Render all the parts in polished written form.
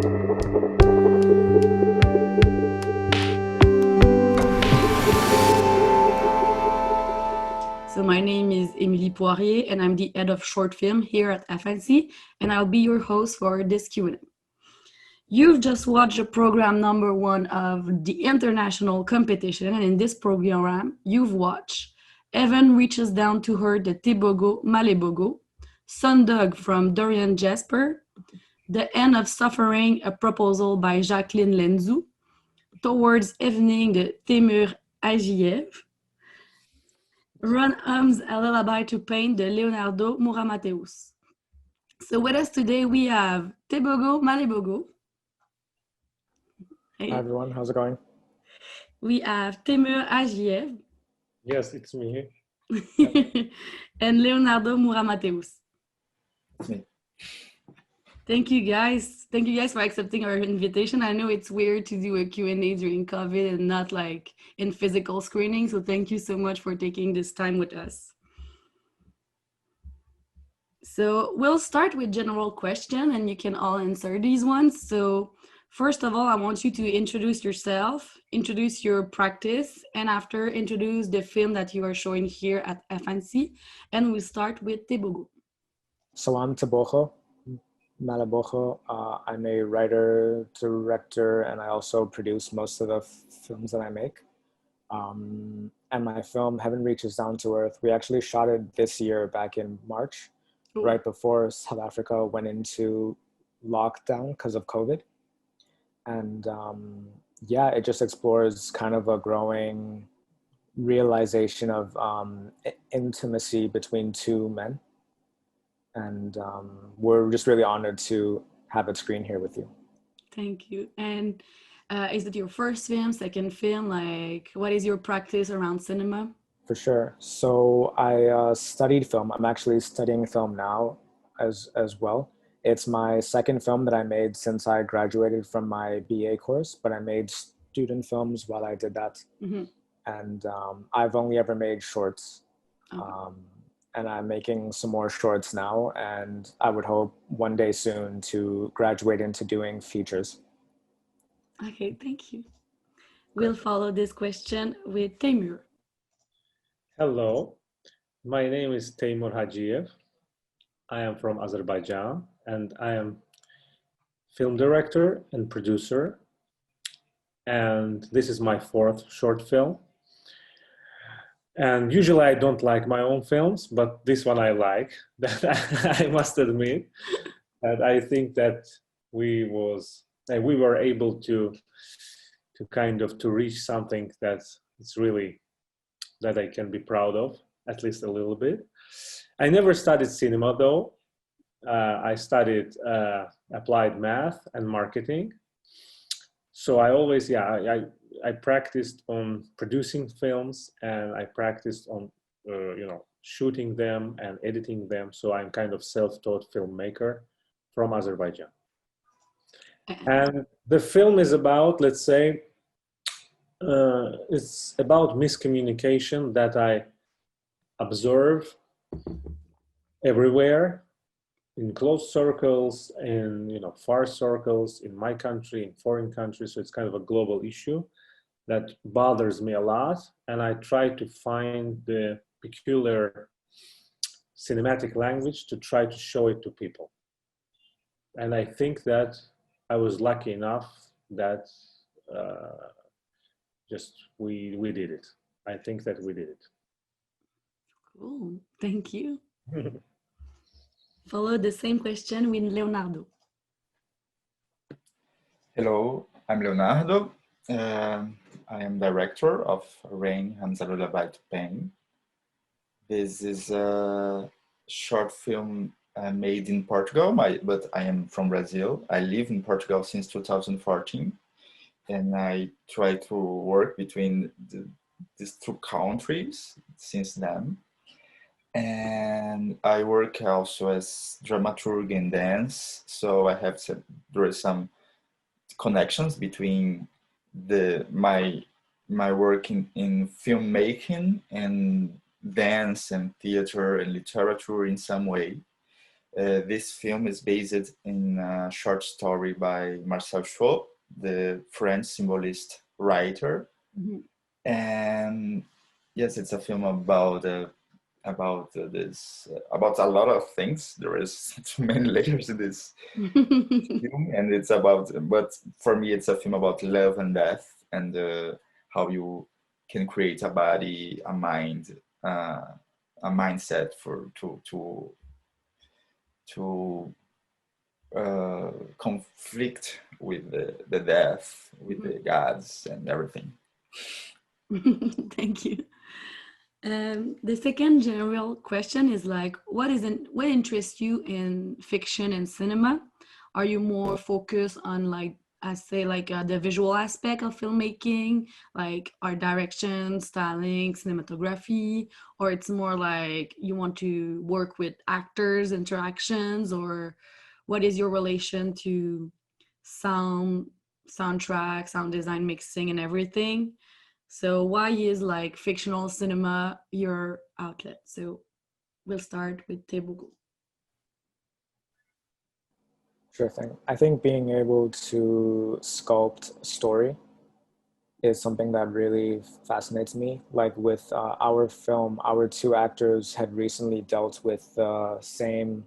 So my name is Émilie Poirier, and I'm the head of short film here at FNC, and I'll be your host for this Q&A. You've just watched the program number 1 of the international competition, and in this program, you've watched Heaven Reaches Down to Her, the Tebogo, Malebogo, Sundog from Dorian Jespers, The End of Suffering, a proposal by Jacqueline Lentzou, Towards Evening, the Teymur, Hajiyev, Run hums a lullaby to pain, the Leonardo, Mouramateus. So with us today, we have Tebogo, Malebogo. Hey. Hi everyone, how's it going? We have Teymur, Hajiyev. Yes, it's me. And Leonardo, Mouramateus. It's me. Thank you guys. Thank you guys for accepting our invitation. I know it's weird to do a Q&A during COVID and not like in physical screening. So thank you so much for taking this time with us. So we'll start with general question and you can all answer these ones. So first of all, I want you to introduce yourself, introduce your practice, and after introduce the film that you are showing here at FNC. And we'll start with Tebogo. So I'm Tebogo. Malebogo. I'm a writer, director, and I also produce most of the films that I make. And my film, Heaven Reaches Down to Earth, we actually shot it this year back in March, right before South Africa went into lockdown because of COVID. And yeah, it just explores kind of a growing realization of intimacy between two men. And we're just really honored to have it screen here with you. Thank you. And is it your first film, second film? Like, what is your practice around cinema? For sure. So I studied film. I'm actually studying film now as well. It's my second film that I made since I graduated from my BA course, but I made student films while I did that. Mm-hmm. And I've only ever made shorts. Okay. And I'm making some more shorts now, and I would hope one day soon to graduate into doing features. Okay, thank you. We'll follow this question with Teymur. Hello, my name is Teymur Hajiyev. I am from Azerbaijan, and I am film director and producer. And this is my 4th short film. And usually I don't like my own films, but this one I like, that I must admit. And I think that we were able to reach something that it's really, that I can be proud of, at least a little bit. I never studied cinema though. I studied applied math and marketing. So I always, I practiced on producing films, and I practiced on, shooting them and editing them. So I'm kind of self-taught filmmaker from Azerbaijan. And the film is about, let's say, it's about miscommunication that I observe everywhere, in close circles, in far circles, in my country, in foreign countries. So it's kind of a global issue that bothers me a lot, and I try to find the peculiar cinematic language to try to show it to people. And I think that I was lucky enough that we did it. I think that we did it. Cool, thank you. Follow the same question with Leonardo. Hello, I'm Leonardo. I am director of Rain Hums a Lullaby to Pain. This is a short film made in Portugal, but I am from Brazil. I live in Portugal since 2014, and I try to work between these 2 countries since then. And I work also as dramaturg in dance, so I have there is some connections between my work in filmmaking and dance and theater and literature in some way. This film is based in a short story by Marcel Chaux, the French symbolist writer. Mm-hmm. And yes, it's a film about about a lot of things. There is too many layers in this film, and it's about. But for me, it's a film about love and death, and how you can create a body, a mind, a mindset to conflict with the death, with the gods and everything. Thank you. The second general question is like, what interests you in fiction and cinema? Are you more focused on like, I say like the visual aspect of filmmaking, like art direction, styling, cinematography, or it's more like you want to work with actors, interactions, or what is your relation to soundtrack, sound design, mixing, and everything? So why is like fictional cinema your outlet? So we'll start with Tebogo. Sure thing. I think being able to sculpt a story is something that really fascinates me. Like with our film, our two actors had recently dealt with the same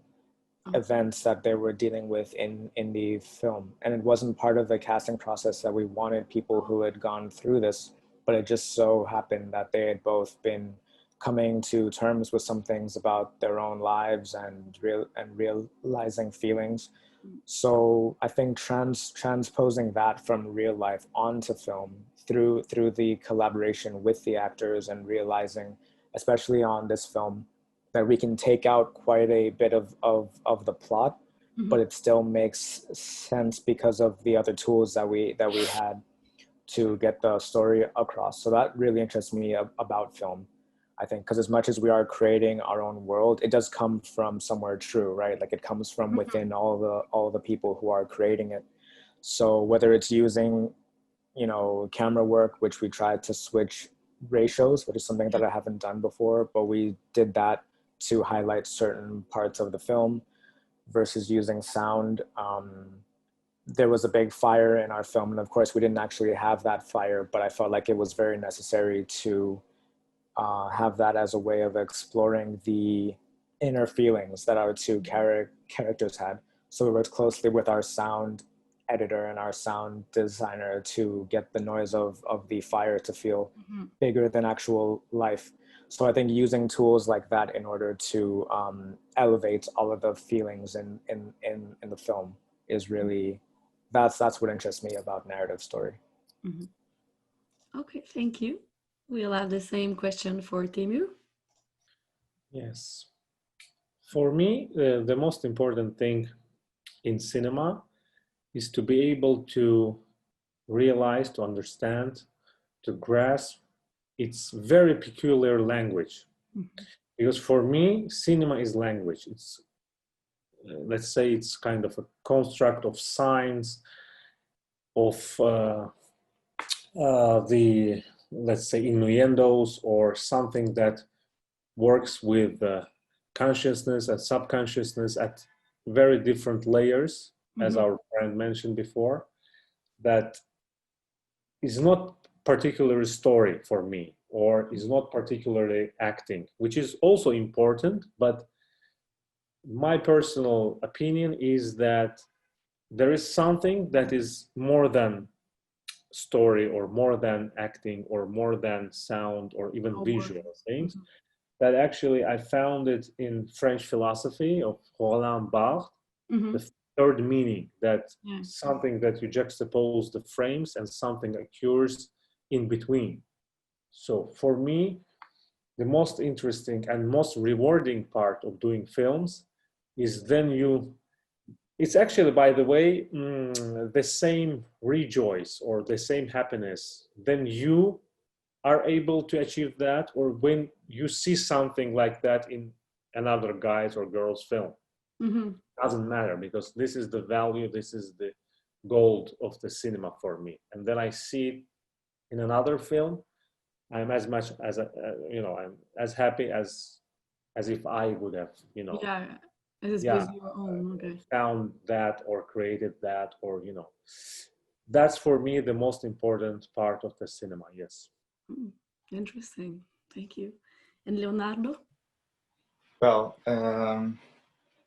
events that they were dealing with in the film. And it wasn't part of the casting process that we wanted people who had gone through this, but it just so happened that they had both been coming to terms with some things about their own lives and realizing feelings. So I think transposing that from real life onto film through the collaboration with the actors and realizing, especially on this film, that we can take out quite a bit of the plot, but it still makes sense because of the other tools that we had to get the story across. So that really interests me about film, I think, because as much as we are creating our own world, it does come from somewhere true, right? Like it comes from within all the people who are creating it. So whether it's using, camera work, which we tried to switch ratios, which is something that I haven't done before, but we did that to highlight certain parts of the film, versus using sound. There was a big fire in our film, and of course we didn't actually have that fire, but I felt like it was very necessary to have that as a way of exploring the inner feelings that our two characters had. So we worked closely with our sound editor and our sound designer to get the noise of the fire to feel bigger than actual life. So I think using tools like that in order to elevate all of the feelings in the film is really, that's what interests me about narrative story. Okay, thank you. We'll have the same question for Teymur. Yes. For me, the most important thing in cinema is to be able to realize, to understand, to grasp its very peculiar language. Because for me, cinema is language. It's, let's say, it's kind of a construct of signs, of the, let's say, innuendos, or something that works with consciousness and subconsciousness at very different layers, as our friend mentioned before, that is not particularly story for me, or is not particularly acting, which is also important. But my personal opinion is that there is something that is more than story, or more than acting, or more than sound, or even visual things. That actually I found it in French philosophy of Roland Barthes, the third meaning, that something that you juxtapose the frames and something occurs in between. So for me, the most interesting and most rewarding part of doing films is then it's actually, by the way, the same rejoice or the same happiness. Then you are able to achieve that, or when you see something like that in another guy's or girl's film. Doesn't matter, because this is the value, this is the gold of the cinema for me. And then I see it in another film, I'm as much as I'm as happy as if I would have Yeah, As yeah, opposed to your own, okay. found that or created that, or that's for me the most important part of the cinema. Yes. Interesting. Thank you. And Leonardo? Well,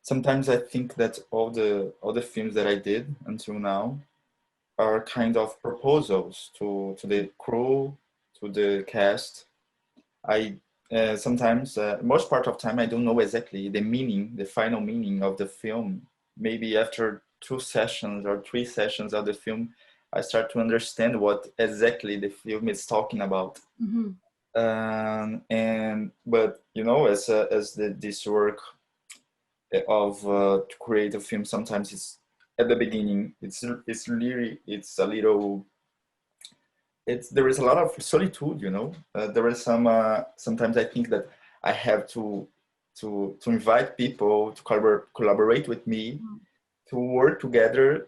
sometimes I think that all the films that I did until now are kind of proposals to the crew, to the cast. I sometimes, most part of time, I don't know exactly the meaning, the final meaning of the film. Maybe after 2 sessions or 3 sessions of the film, I start to understand what exactly the film is talking about. Mm-hmm. But this work of to create a film, sometimes it's at the beginning, it's really, it's a little, there is a lot of solitude, there is sometimes I think that I have to invite people to collaborate with me, to work together,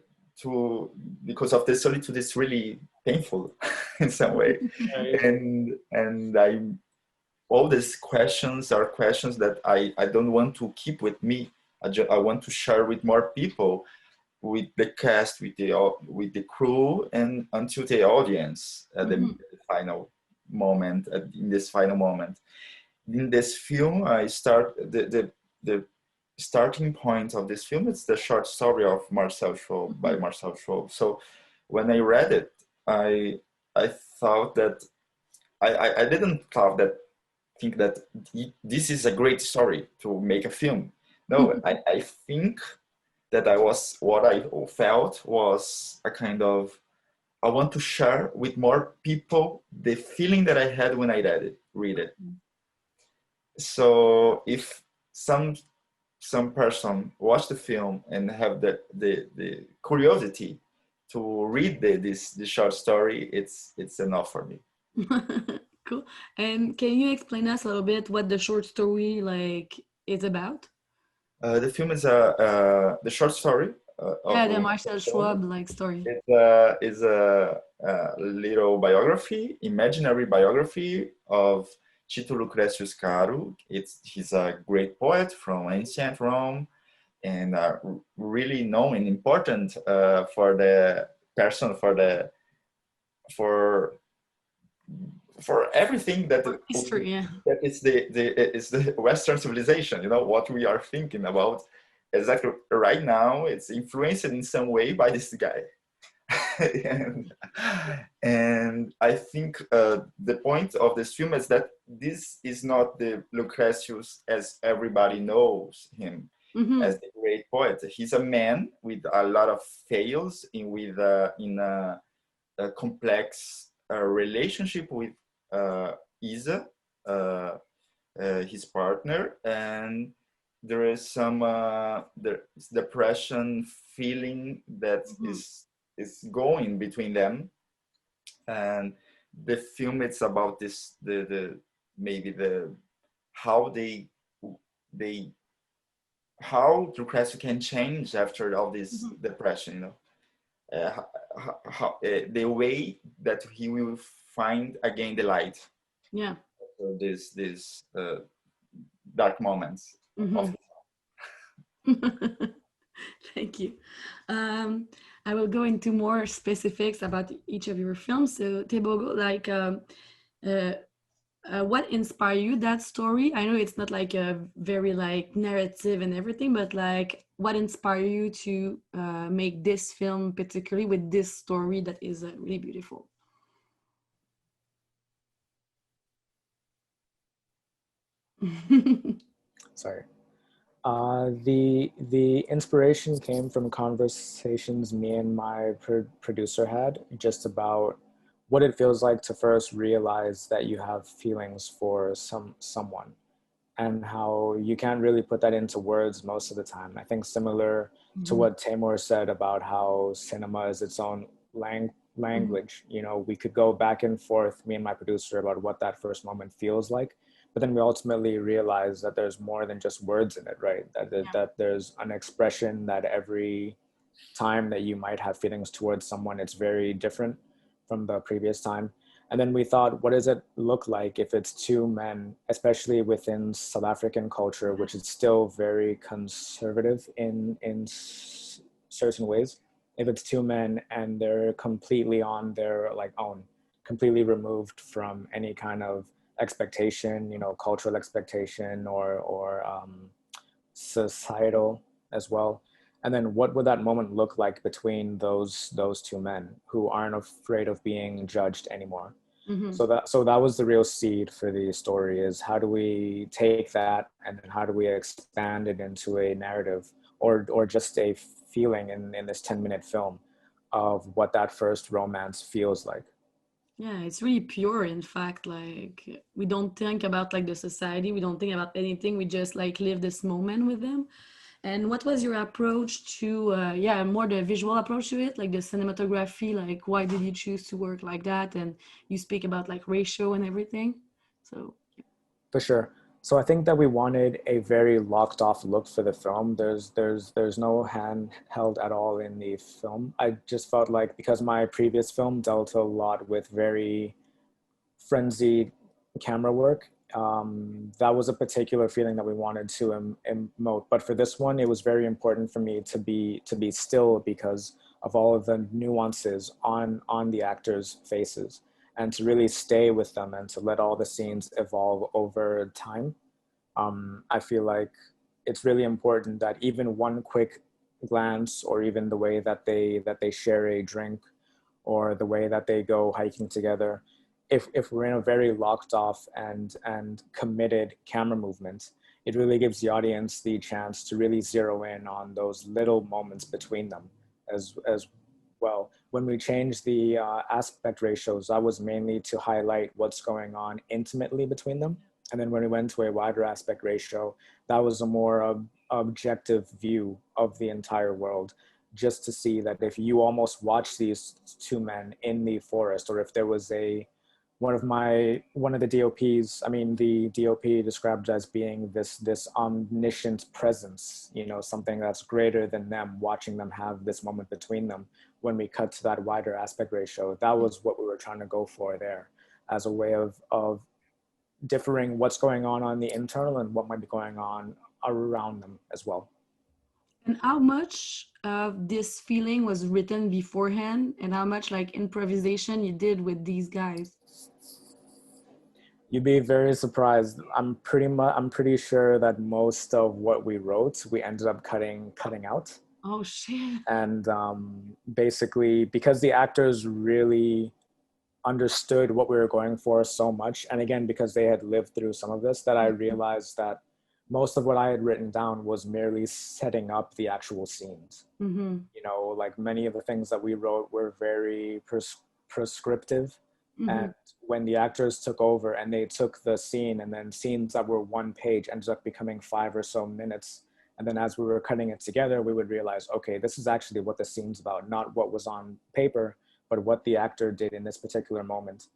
because of the solitude is really painful in some way. And all these questions are questions that I don't want to keep with me. I want to share with more people, with the cast, with the crew, and until the audience at the final moment. In this final moment, in this film, I start the starting point of this film. It's the short story of Marcel Schrob, by Marcel Schrob. So when I read it, I thought that I didn't think that this is a great story to make a film. No, I think that what I felt was a kind of, I want to share with more people the feeling that I had when I read it. So if some person watch the film and have the curiosity to read this short story, it's enough for me. Cool. And can you explain us a little bit what the short story is about? The film is the short story. The Marcel Schwab story. It is a little biography, imaginary biography of Tito Lucretius Caro. He's a great poet from ancient Rome, and really known and important for the person, for everything that history, yeah. That it's the Western civilization. What we are thinking about exactly right now. It's influenced in some way by this guy, and I think the point of this film is that this is not the Lucretius as everybody knows him, as the great poet. He's a man with a lot of fails in a complex relationship with Isa, his partner, and there is some depression feeling that is going between them. And the film, it's about this, maybe how how Lucretius can change after all this depression, the way that he will find again the light. Yeah. So these dark moments. Thank you. I will go into more specifics about each of your films. So Tebogo, what inspired you, that story? I know it's not a very narrative and everything, but what inspired you to make this film, particularly with this story that is really beautiful? Sorry. The inspiration came from conversations me and my producer had, just about what it feels like to first realize that you have feelings for someone, and how you can't really put that into words most of the time. I think similar to what Teymur said about how cinema is its own language. We could go back and forth, me and my producer, about what that first moment feels like. But then we ultimately realize that there's more than just words in it, right? That there's an expression, that every time that you might have feelings towards someone, it's very different from the previous time. And then we thought, what does it look like if it's two men, especially within South African culture, which is still very conservative in certain ways. If it's two men and they're completely on their like own, completely removed from any kind of expectation, cultural expectation or societal as well. And then what would that moment look like between those two men who aren't afraid of being judged anymore? Mm-hmm. So that was the real seed for the story, is how do we take that and then how do we expand it into a narrative or just a feeling in this 10-minute film of what that first romance feels like. Yeah, it's really pure. In fact, like we don't think about like the society, we don't think about anything, we just like live this moment with them. And what was your approach to, more the visual approach to it, like the cinematography? Like, why did you choose to work like that? And you speak about like ratio and everything. So, For sure. So I think that we wanted a very locked off look for the film. There's no handheld at all in the film. I just felt like, because my previous film dealt a lot with very frenzied camera work, that was a particular feeling that we wanted to emote. But for this one, it was very important for me to be still because of all of the nuances on the actors' faces, and to really stay with them and to let all the scenes evolve over time. I feel like it's really important that even one quick glance, or even the way that they share a drink, or the way that they go hiking together, if we're in a very locked off and committed camera movement, it really gives the audience the chance to really zero in on those little moments between them as well. When we changed the aspect ratios, that was mainly to highlight what's going on intimately between them. And then when we went to a wider aspect ratio, that was a more objective view of the entire world, just to see that if you almost watch these two men in the forest, or if there was one of the DOPs, the DOP described as being this omniscient presence, something that's greater than them, watching them have this moment between them. When we cut to that wider aspect ratio, that was what we were trying to go for there, as a way of differing what's going on the internal and what might be going on around them as well. and how much of this feeling was written beforehand, and how much like improvisation you did with these guys? You'd be very surprised. I'm pretty sure that most of what we wrote, we ended up cutting out. Oh shit. And basically, because the actors really understood what we were going for so much, and again, because they had lived through some of this, that I realized that most of what I had written down was merely setting up the actual scenes. Mm-hmm. Like many of the things that we wrote were very prescriptive. Mm-hmm. And when the actors took over and they took the scene, and then scenes that were one page ended up becoming 5 or so minutes. And then as we were cutting it together, we would realize, okay, this is actually what the scene's about, not what was on paper, but what the actor did in this particular moment.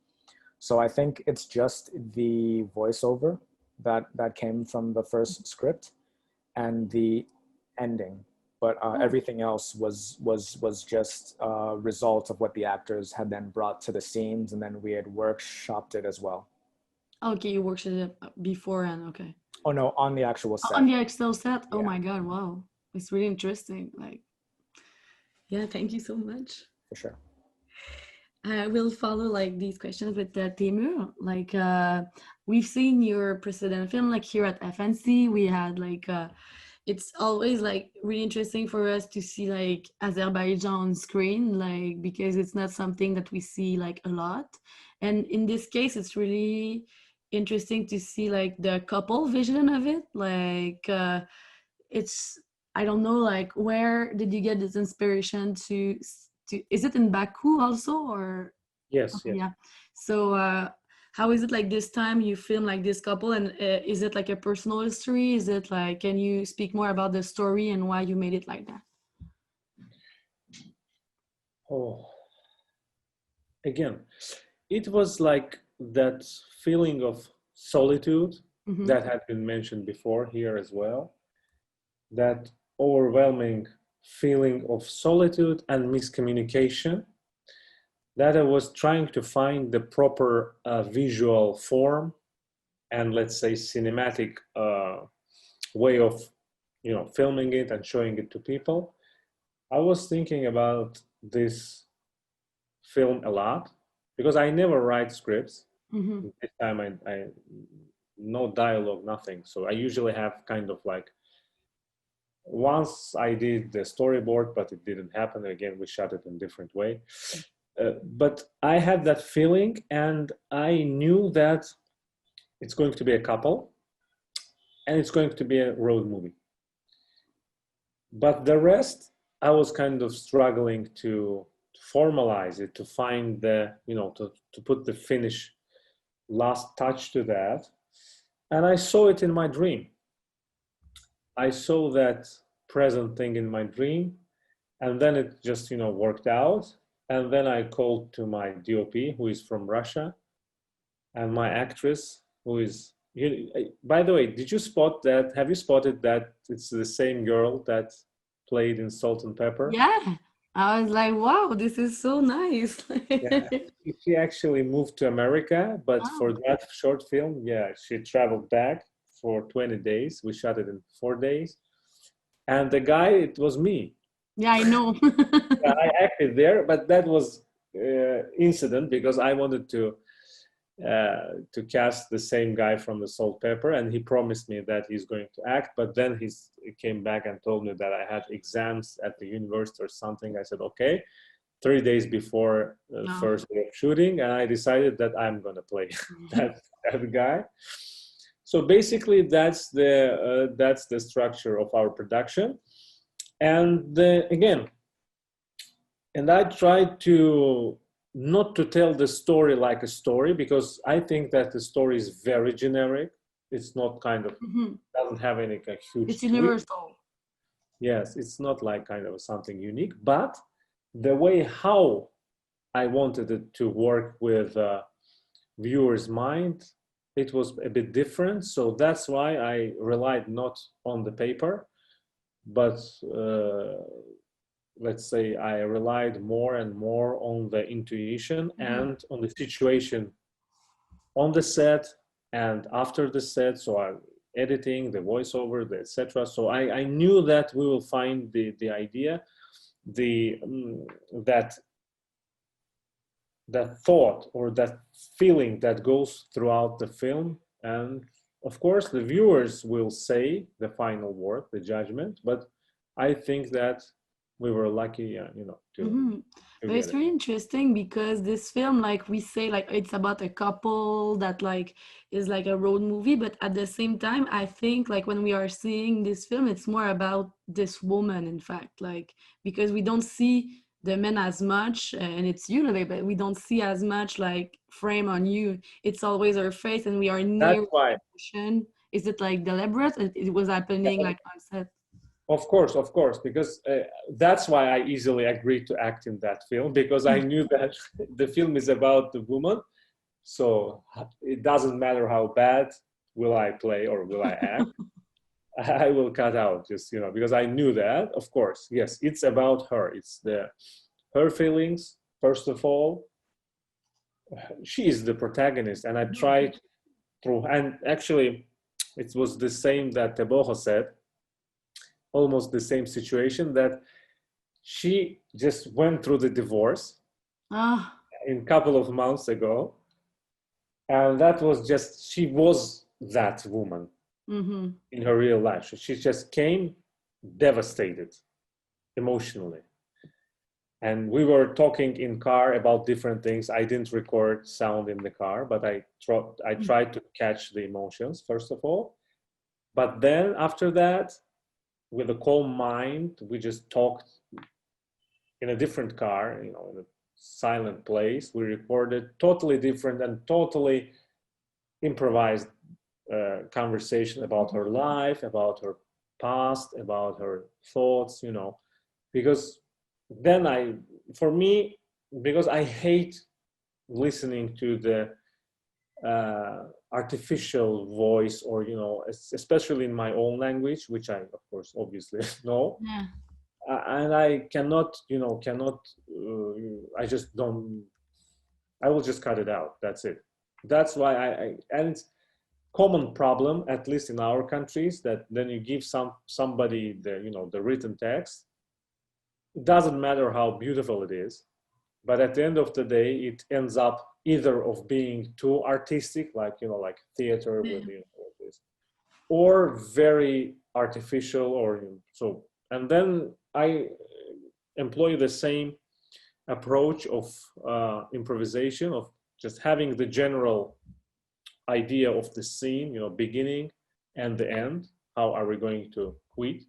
So I think it's just the voiceover that came from the first script, and the ending. But everything else was just a result of what the actors had then brought to the scenes, and then we had workshopped it as well. Okay, you worked it beforehand. Okay. Oh no, on the actual set. On the Excel set. Oh Yeah. my god! Wow, it's really interesting. Like, yeah, thank you so much. For sure. I will follow like these questions with Teymur. Like, we've seen your precedent film like here at FNC. We had like it's always like really interesting for us to see like Azerbaijan on screen, like because it's not something that we see like a lot. And in this case, it's really interesting to see like the couple vision of it. Like it's, I don't know, like where did you get this inspiration to is it in Baku also, or? Yes, Okay, yes. yeah. So how is it like this time you film like this couple, and is it like a personal history? Is it like, can you speak more about the story and why you made it like that? Oh, again, it was like that feeling of solitude Mm-hmm. that had been mentioned before here as well. That overwhelming feeling of solitude and miscommunication that I was trying to find the proper visual form and, let's say, cinematic way of, filming it and showing it to people. I was thinking about this film a lot because I never write scripts. Mm-hmm. This time I no dialogue, nothing. So I usually have kind of like, once I did the storyboard, but it didn't happen. Again, we shot it in a different way. But I had that feeling, and I knew that it's going to be a couple and it's going to be a road movie. But the rest, I was kind of struggling to formalize it, to find the, to put the last touch to that. And I saw it in my dream. I saw that present thing in my dream, and then it just, worked out. And then I called to my DOP, who is from Russia, and my actress, who is, by the way, did you spot that? Have you spotted that it's the same girl that played in Salt and Pepper? Yeah, I was like, wow, this is so nice. Yeah. She actually moved to America, but for that short film, yeah, she traveled back for 20 days. We shot it in 4 days. And the guy, it was me. Yeah, I know. I acted there, but that was incident because I wanted to cast the same guy from the Salt Pepper, and he promised me that he's going to act, but then he came back and told me that I had exams at the university or something. I said, okay, 3 days before the first day of shooting, and I decided that I'm going to play that guy. So basically, that's the structure of our production. And again, and I tried to not to tell the story like a story, because I think that the story is very generic. It's not kind of, doesn't have any kind of huge. It's universal. Yes, it's not like kind of something unique, but the way how I wanted it to work with viewers' mind, it was a bit different. So that's why I relied not on the paper, but let's say I relied more and more on the intuition and on the situation on the set and after the set. So I editing, the voiceover, the etc. So I knew that we will find the idea, that thought or that feeling that goes throughout the film. And of course, the viewers will say the final word, the judgment. But I think that we were lucky, to But it's really interesting because this film, like we say, like it's about a couple that like is like a road movie, but at the same time, I think like when we are seeing this film, it's more about this woman, in fact, like because we don't see the men as much, and it's you, like, but we don't see as much like frame on you. It's always her face, and we are near That's why. emotion. Is it like deliberate? It was happening like on set. Of course, because that's why I easily agreed to act in that film, because I knew that the film is about the woman. So it doesn't matter how bad will I play or will I act. I will cut out just, because I knew that, of course, yes, it's about her. It's her feelings, first of all. She is the protagonist, and I tried through, and actually it was the same that Tebogo said, almost the same situation, that she just went through the divorce in a couple of months ago. And that was just, she was that woman in her real life. She just came devastated emotionally. And we were talking in car about different things. I didn't record sound in the car, but I tried to catch the emotions, first of all. But then after that, with a calm mind, we just talked in a different car, in a silent place. We recorded totally different and totally improvised conversation about her life, about her past, about her thoughts, because then because I hate listening to the artificial voice, or especially in my own language, which I of course obviously know. And I cannot I just don't I will just cut it out. That's it. That's why and it's common problem, at least in our countries, that then you give somebody the written text. It doesn't matter how beautiful it is, but at the end of the day, it ends up either of being too artistic, like theater with this, or very artificial, or so. And then I employ the same approach of improvisation, of just having the general idea of the scene, beginning and the end. How are we going to quit?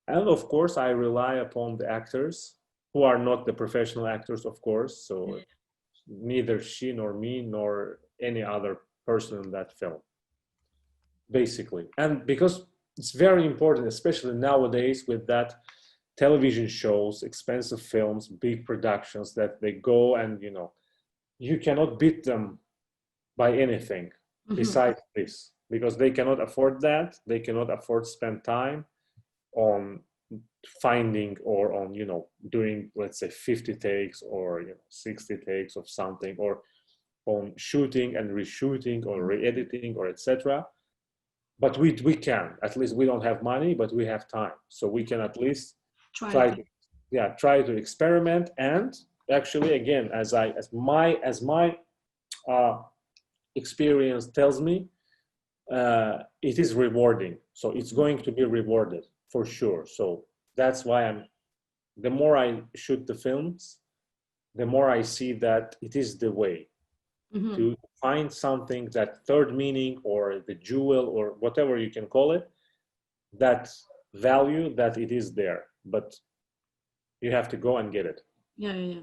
And of course, I rely upon the actors who are not the professional actors, of course. So neither she nor me nor any other person in that film, basically. And because it's very important, especially nowadays with that television shows, expensive films, big productions, that they go and, you cannot beat them by anything besides this, because they cannot afford that. They cannot afford to spend time on finding or on, doing, let's say 50 takes or 60 takes of something, or on shooting and reshooting or re-editing or etc. But we can, at least we don't have money, but we have time. So we can at least try to experiment. And actually, again, as my experience tells me, it is rewarding. So it's going to be rewarded for sure. So that's why the more I shoot the films, the more I see that it is the way to find something, that third meaning or the jewel or whatever you can call it, that value, that it is there, but you have to go and get it. Yeah.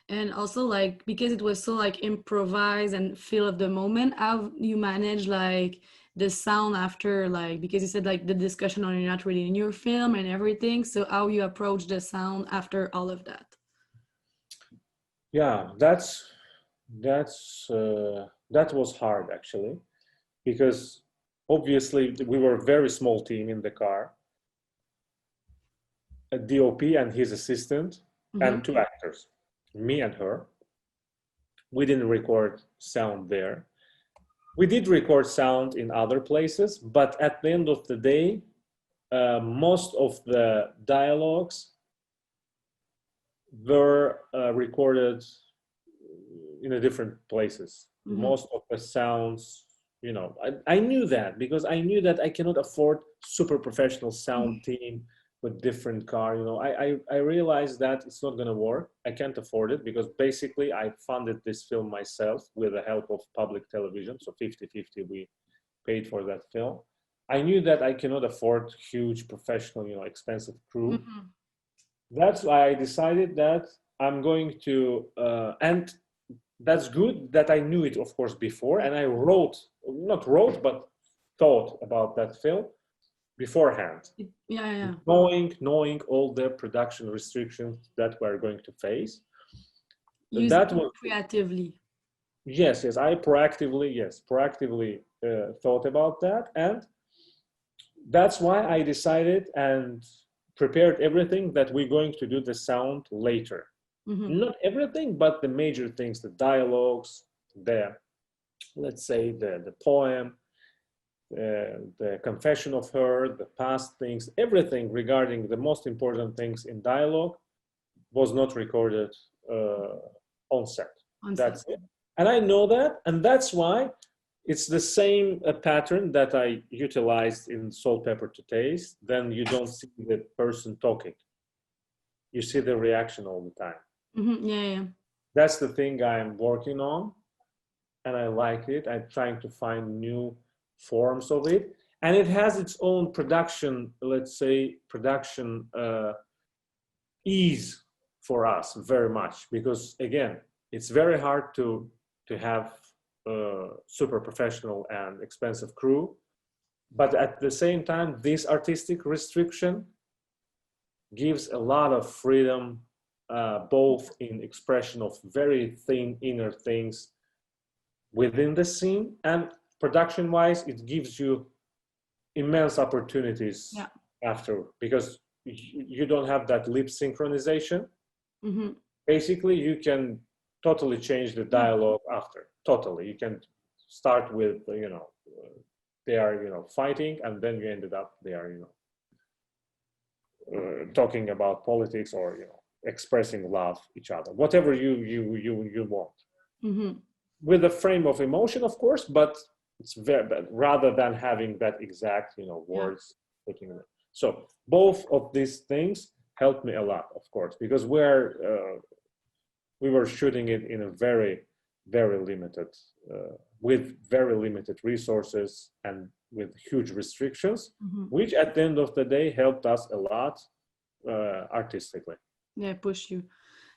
And also, like, because it was so like improvised and feel of the moment, how you manage like the sound after, like, because you said like the discussion on you're not really in your film and everything, so how you approach the sound after all of that? Yeah, that was hard actually, because obviously we were a very small team in the car, a DOP and his assistant and two actors, me and her. We didn't record sound there. We did record sound in other places, but at the end of the day, most of the dialogues were recorded in a different places. Most of the sounds, I knew that, because I knew that I cannot afford super professional sound team with different car. I realized that it's not going to work. I can't afford it, because basically I funded this film myself with the help of public television. So 50-50 we paid for that film. I knew that I cannot afford huge professional, expensive crew. That's why I decided that I'm going to, and that's good that I knew it, of course, before. And I but thought about that film beforehand. Knowing all the production restrictions that we're going to face. That was creatively. Yes, I proactively thought about that. And that's why I decided and prepared everything that we're going to do the sound later. Not everything, but the major things, the dialogues, let's say the poem, the confession of her, the past things, everything regarding the most important things in dialogue was not recorded on set. That's it. And I know that, and that's why it's the same pattern that I utilized in Salt, Pepper to Taste. Then you don't see the person talking. You see the reaction all the time. That's the thing I'm working on, and I like it. I'm trying to find new forms of it, and it has its own production, let's say, ease for us very much, because again, it's very hard to have super professional and expensive crew, but at the same time, this artistic restriction gives a lot of freedom, both in expression of very thin inner things within the scene, and production wise, it gives you immense opportunities after, because you don't have that lip synchronization. Basically, you can totally change the dialogue after. Totally, you can start with they are fighting, and then you ended up they are talking about politics or expressing love each other, whatever you want, with a frame of emotion, of course, but it's very rather than having that exact words putting it. So both of these things helped me a lot, of course, because we were shooting it in a very, very limited with very limited resources and with huge restrictions, which at the end of the day helped us a lot artistically. Yeah, push you.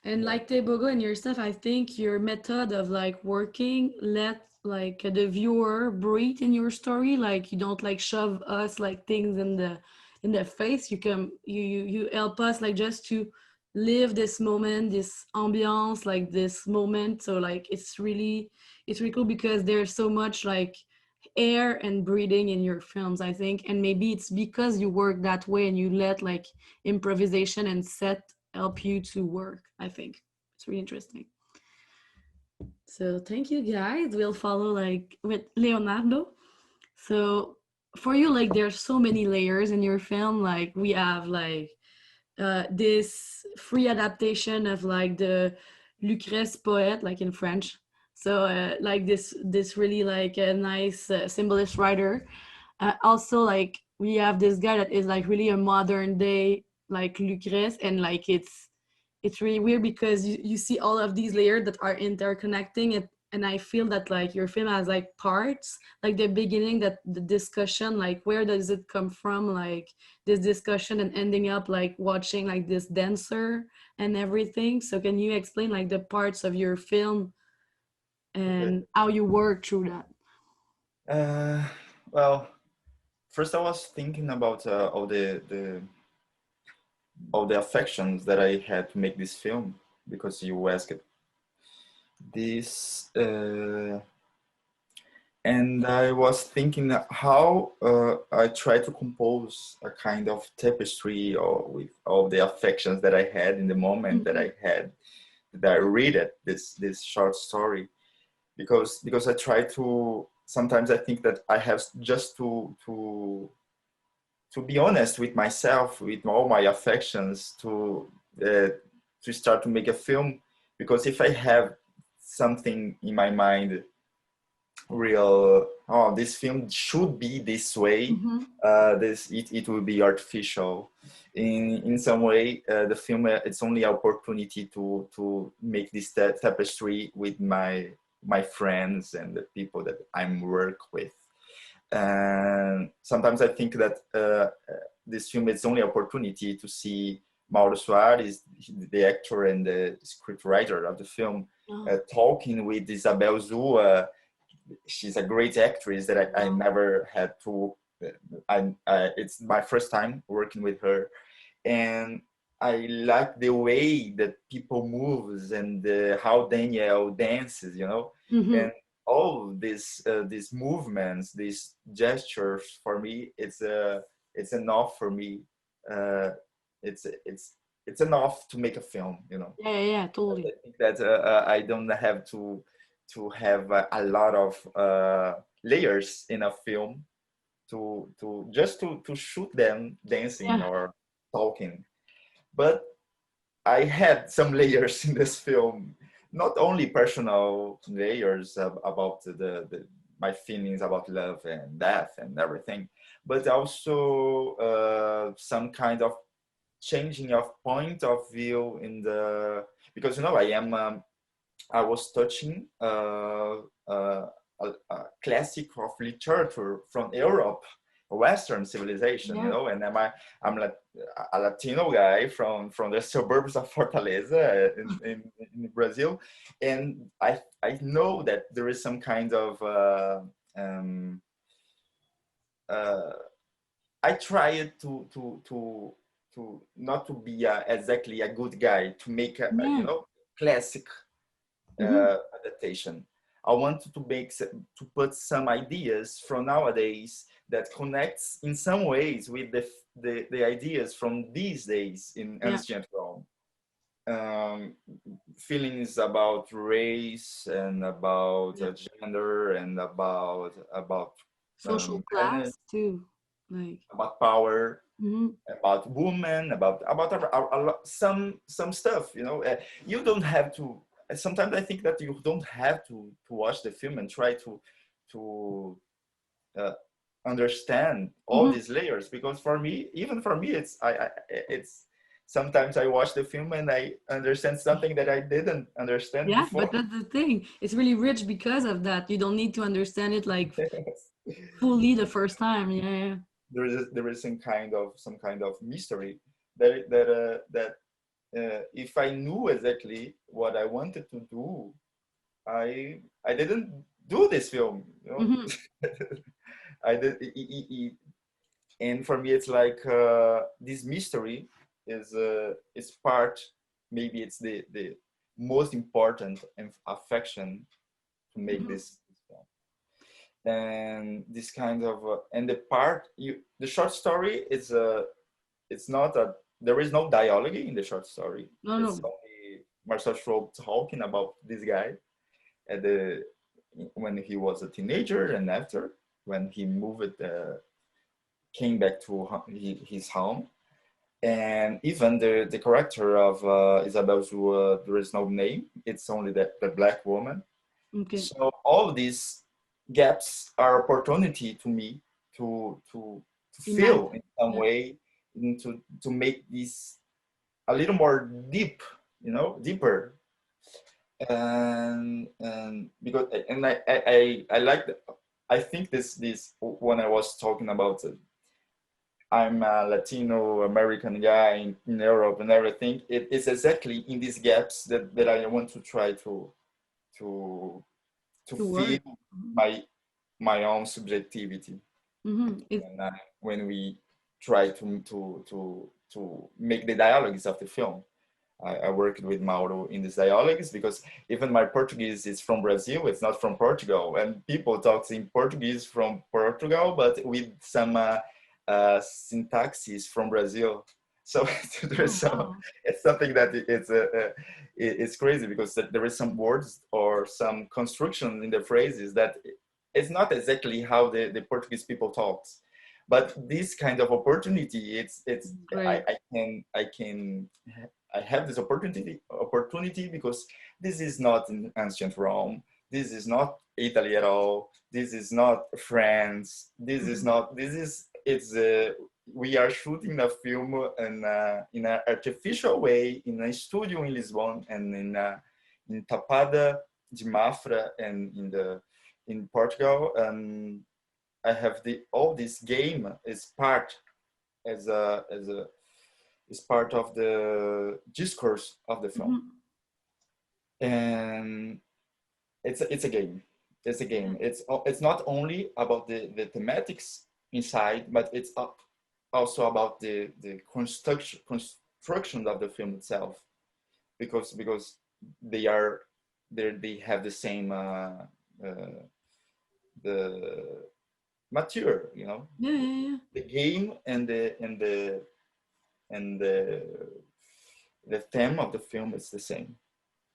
And like Tebogo and your stuff, I think your method of like working let like the viewer breathe in your story. Like you don't like shove us like things in the face. You help us like just to live this moment, this ambiance, like this moment. So like it's really cool because there's so much like air and breathing in your films, I think. And maybe it's because you work that way and you let like improvisation and set help you to work. I think it's really interesting. So thank you guys. We'll follow like with Leonardo. So for you, like there's so many layers in your film. Like we have like this free adaptation of like the Lucrèce poet, like in French. So like this really like a nice symbolist writer. Also like we have this guy that is like really a modern day like Lucrèce, and like it's really weird because you see all of these layers that are interconnecting it. And I feel that like your film has like parts, like the beginning, that the discussion, like where does it come from, like this discussion, and ending up like watching like this dancer and everything. So can you explain like the parts of your film and how you work through that? Well, first I was thinking about all the affections that I had to make this film, because you asked this, and I was thinking how I try to compose a kind of tapestry or with all the affections that I had in the moment that I read it, this short story, because I try to, sometimes I think that I have just to be honest with myself, with all my affections, to start to make a film. Because if I have something in my mind, this film should be this way, it will be artificial in some way. The film, it's only an opportunity to make this tapestry with my friends and the people that I'm work with. And sometimes I think that this film is only opportunity to see Mauro Soares, the actor and the scriptwriter of the film, talking with Isabel Zua. She's a great actress that I never had to. It's my first time working with her, and I like the way that people moves and how Daniel dances, and all these movements, these gestures. For me, it's enough for me. It's enough to make a film, Yeah, totally. I think that I don't have to have a lot of layers in a film to just to shoot them dancing or talking. But I had some layers in this film, not only personal layers about my feelings about love and death and everything, but also some kind of changing of point of view because I was touching a classic of literature from Europe, Western civilization, and I'm like a Latino guy from the suburbs of Fortaleza in Brazil, and I know that there is some kind of I tried to not to be exactly a good guy, to make a classic adaptation. I wanted to put some ideas from nowadays that connects in some ways with the ideas from these days in ancient Rome. um, feelings about race and about Yeah. gender and about Social manage, class too, like. about power, Mhm. about women, about some stuff. You know, you don't have to. Sometimes I think that you don't have to watch the film and try to uh, understand all Mhm. these layers, because for me, even for me, it's sometimes I watch the film and I understand something that I didn't understand Yeah, but before. that's the thing. It's really rich because of that. You don't need to understand it like fully the first time. Yeah. There is some kind of mystery that if I knew exactly what I wanted to do, I didn't do this film. You know, Hmm. I did, and for me, it's like this mystery is part. Maybe it's the most important affection to make Hmm. this film. And this kind of and the part the short story is it's not a there is no dialogue in the short story. No, It's no. only Marcel Schrob talking about this guy at the when he was a teenager and after when he moved came back to his home. And even the character of Isabel Zua, there is no name. It's only the black woman. Okay. So all these gaps are opportunity to me to feel Imagine. in some Yeah. way, and to make this a little more deep, deeper. And because and I like I think this when I was talking about it, I'm a Latino American guy in Europe and everything. It is exactly in these gaps that I want to try to to To feel work. Hmm. my own subjectivity. Hmm. When we try to make the dialogues of the film. I worked with Mauro in these dialogues because even my Portuguese is from Brazil, it's not from Portugal. And people talk in Portuguese from Portugal, but with some syntaxes from Brazil. So there's Oh, some, wow. it's something that it's crazy because there is some words or some construction in the phrases that it's not exactly how the Portuguese people talk. But this kind of opportunity, it's Great. I have this opportunity because this is not in ancient Rome. This is not Italy at all. This is not France. This is Hmm. not. This is. It's. We are shooting a film in an artificial way in a studio in Lisbon and in Tapada de Mafra and in Portugal. And I have all this game is part as a is part of the discourse of the film, Hmm. and it's a game. It's a Yeah. game. It's not only about the thematics inside, but it's also about the construction of the film itself, because they are they have the same the material, Yeah. Yeah. Yeah. the game and the theme of the film is the same.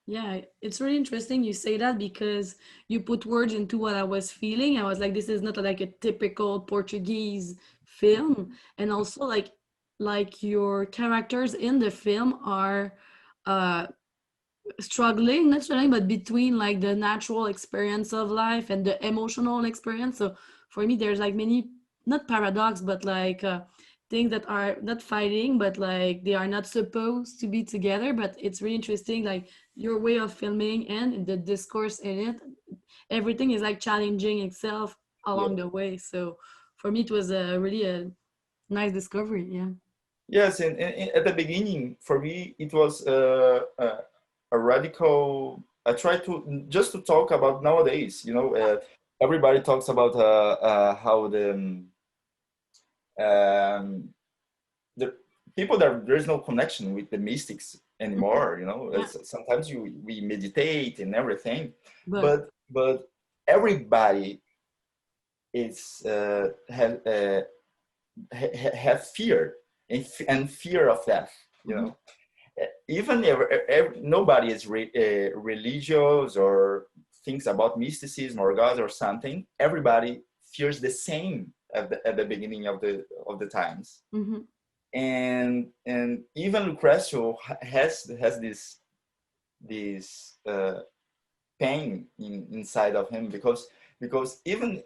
Yeah, it's really interesting you say that because you put words into what I was feeling. I was like, this is not like a typical Portuguese film. And also like your characters in the film are uh struggling, not struggling, but between like the natural experience of life and the emotional experience. So for me, there's like many, not paradox, but like things that are not fighting, but like they are not supposed to be together. But it's really interesting, like your way of filming and the discourse in it. Everything is like challenging itself Yeah. along the way. So for me, it was a really a nice discovery. Yeah. Yes, and at the beginning, for me, it was a radical. I try to just to talk about nowadays. Everybody talks about how um, the people that there's no connection with the mystics Mhm. anymore. Yeah. Sometimes we meditate and everything, But but everybody is have fear and fear of death. mhm. even nobody is religious or thinks about mysticism or God or something. Everybody feels the same at the beginning of the times. Mm-hmm. And even Lucrecio has this pain inside of him, because even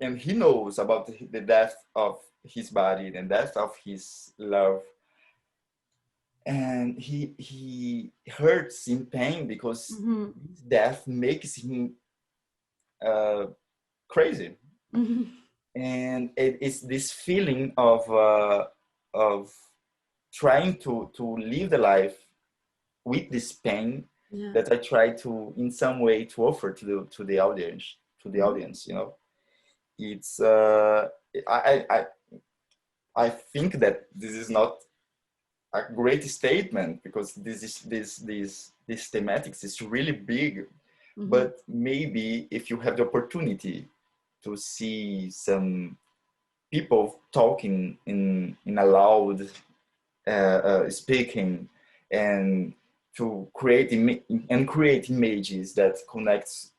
and he knows about the death of his body, the death of his love, and he hurts in pain because Mm-hmm. death makes him crazy. Mm-hmm. And it's this feeling of trying to live the life with this pain, Yeah. that I try to in some way to offer to the audience, you know. It's I think that this is not a great statement, because this thematics is really big. Mm-hmm. But maybe if you have the opportunity to see some people talking in a loud speaking, and to create images that connects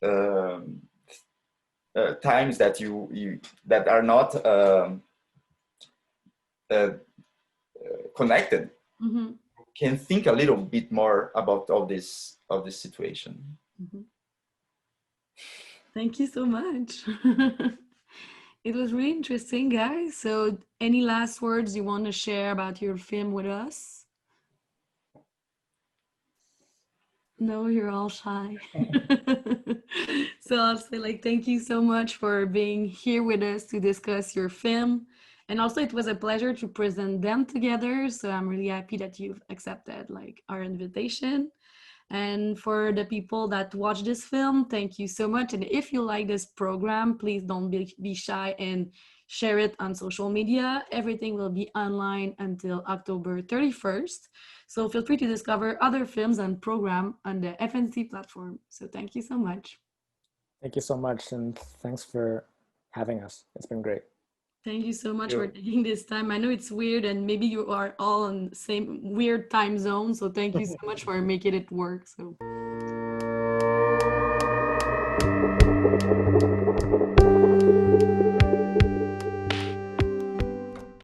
times that you that are not connected, Mm-hmm. can think a little bit more about all this situation. Mm-hmm. Thank you so much. It was really interesting, guys. So, any last words you want to share about your film with us? No, you're all shy. So I'll say, like, thank you so much for being here with us to discuss your film. And also, it was a pleasure to present them together. So I'm really happy that you've accepted like our invitation. And for the people that watch this film, thank you so much. And if you like this program, please don't be shy and share it on social media. Everything will be online until October 31st. So feel free to discover other films and program on the FNC platform. So thank you so much. Thank you so much, and thanks for having us. It's been great. Thank you so much for taking this time. I know it's weird and maybe you are all in the same weird time zone. So thank you so much for making it work. So.